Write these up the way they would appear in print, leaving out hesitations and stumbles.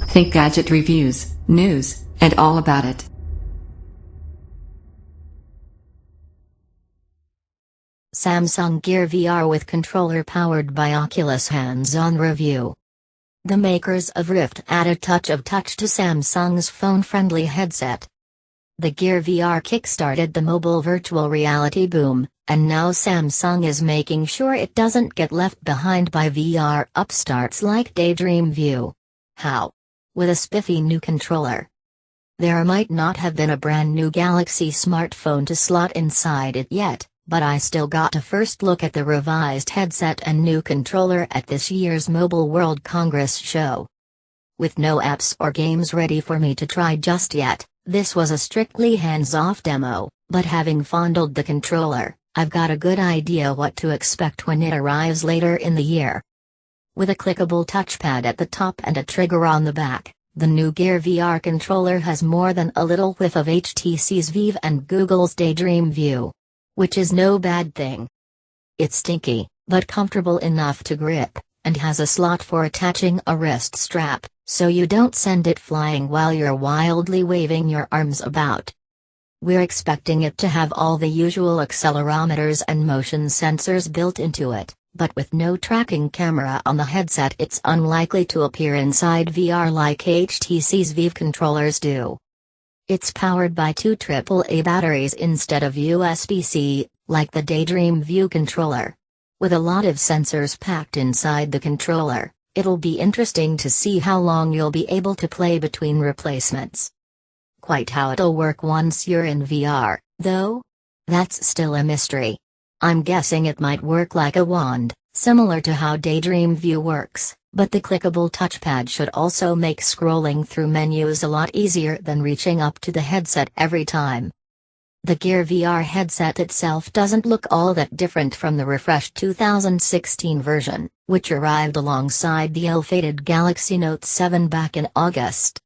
Think gadget reviews, news, and all about it. Samsung Gear VR with controller powered by Oculus hands-on review. The makers of Rift add a touch of touch to Samsung's phone-friendly headset. The Gear VR kickstarted the mobile virtual reality boom, and now Samsung is making sure it doesn't get left behind by VR upstarts like Daydream View. How? With a spiffy new controller. There might not have been a brand new Galaxy smartphone to slot inside it yet, but I still got a first look at the revised headset and new controller at this year's Mobile World Congress show. With no apps or games ready for me to try just yet, this was a strictly hands-off demo, but having fondled the controller, I've got a good idea what to expect when it arrives later in the year. With a clickable touchpad at the top and a trigger on the back, the new Gear VR controller has more than a little whiff of HTC's Vive and Google's Daydream View. Which is no bad thing. It's stinky, but comfortable enough to grip, and has a slot for attaching a wrist strap, so you don't send it flying while you're wildly waving your arms about. We're expecting it to have all the usual accelerometers and motion sensors built into it, but with no tracking camera on the headset it's unlikely to appear inside VR like HTC's Vive controllers do. It's powered by two AAA batteries instead of USB-C, like the Daydream View controller. With a lot of sensors packed inside the controller, it'll be interesting to see how long you'll be able to play between replacements. Quite how it'll work once you're in VR, though? That's still a mystery. I'm guessing it might work like a wand, similar to how Daydream View works. But the clickable touchpad should also make scrolling through menus a lot easier than reaching up to the headset every time. The Gear VR headset itself doesn't look all that different from the refreshed 2016 version, which arrived alongside the ill-fated Galaxy Note 7 back in August.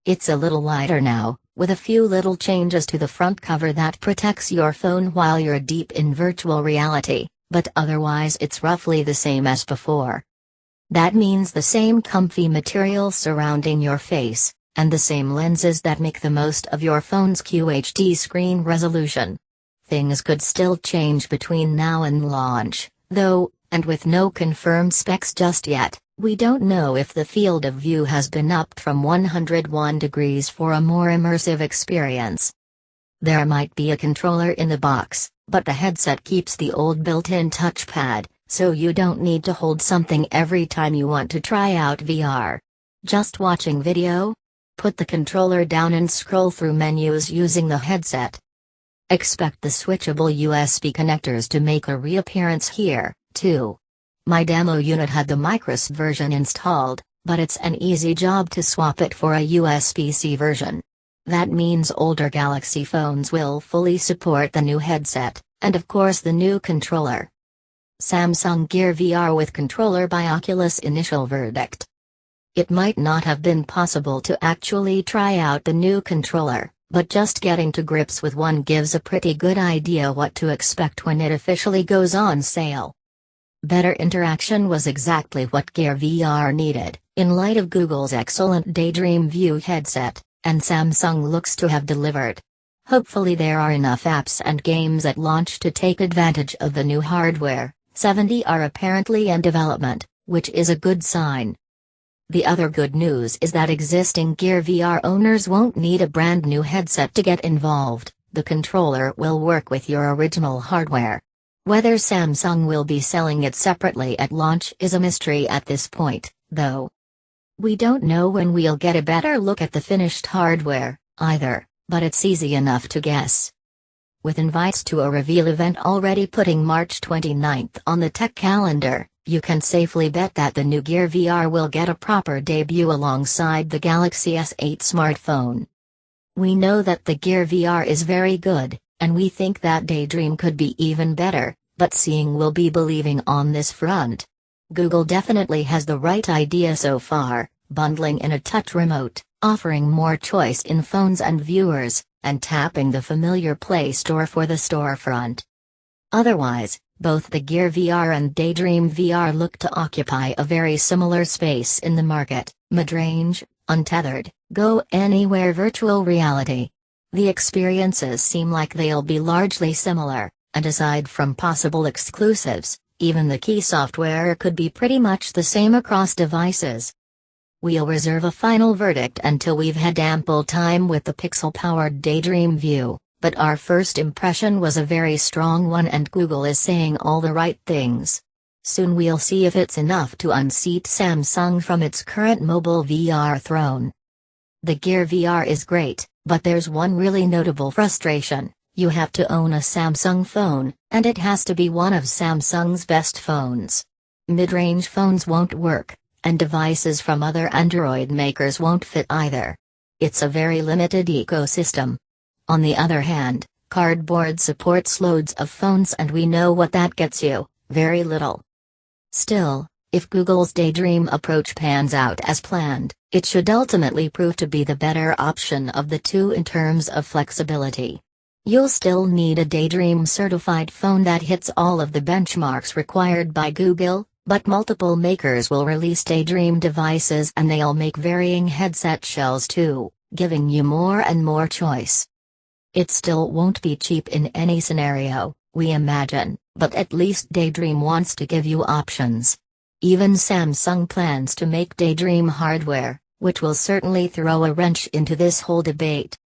It's a little lighter now, with a few little changes to the front cover that protects your phone while you're deep in virtual reality, but otherwise it's roughly the same as before. That means the same comfy material surrounding your face, and the same lenses that make the most of your phone's QHD screen resolution. Things could still change between now and launch, though, and with no confirmed specs just yet, we don't know if the field of view has been upped from 101 degrees for a more immersive experience. There might be a controller in the box, but the headset keeps the old built-in touchpad, so you don't need to hold something every time you want to try out VR. Just watching video? Put the controller down and scroll through menus using the headset. Expect the switchable USB connectors to make a reappearance here, too. My demo unit had the Micros version installed, but it's an easy job to swap it for a USB-C version. That means older Galaxy phones will fully support the new headset, and of course the new controller. Samsung Gear VR with controller by Oculus initial verdict. It might not have been possible to actually try out the new controller, but just getting to grips with one gives a pretty good idea what to expect when it officially goes on sale. Better interaction was exactly what Gear VR needed, in light of Google's excellent Daydream View headset, and Samsung looks to have delivered. Hopefully there are enough apps and games at launch to take advantage of the new hardware. 70 are apparently in development, which is a good sign. The other good news is that existing Gear VR owners won't need a brand new headset to get involved. The controller will work with your original hardware. Whether Samsung will be selling it separately at launch is a mystery at this point, though. We don't know when we'll get a better look at the finished hardware, either, but it's easy enough to guess. With invites to a reveal event already putting March 29th on the tech calendar, you can safely bet that the new Gear VR will get a proper debut alongside the Galaxy S8 smartphone. We know that the Gear VR is very good, and we think that Daydream could be even better, but seeing will be believing on this front. Google definitely has the right idea so far, bundling in a touch remote, offering more choice in phones and viewers, and tapping the familiar Play Store for the storefront. Otherwise, both the Gear VR and Daydream VR look to occupy a very similar space in the market, mid-range, untethered, go anywhere virtual reality. The experiences seem like they'll be largely similar, and aside from possible exclusives, even the key software could be pretty much the same across devices. We'll reserve a final verdict until we've had ample time with the Pixel-powered Daydream View, but our first impression was a very strong one and Google is saying all the right things. Soon we'll see if it's enough to unseat Samsung from its current mobile VR throne. The Gear VR is great, but there's one really notable frustration: you have to own a Samsung phone, and it has to be one of Samsung's best phones. Mid-range phones won't work, and devices from other Android makers won't fit either. It's a very limited ecosystem. On the other hand, cardboard supports loads of phones and we know what that gets you: very little. Still, if Google's Daydream approach pans out as planned, it should ultimately prove to be the better option of the two in terms of flexibility. You'll still need a Daydream certified phone that hits all of the benchmarks required by Google, but multiple makers will release Daydream devices and they'll make varying headset shells too, giving you more and more choice. It still won't be cheap in any scenario, we imagine, but at least Daydream wants to give you options. Even Samsung plans to make Daydream hardware, which will certainly throw a wrench into this whole debate.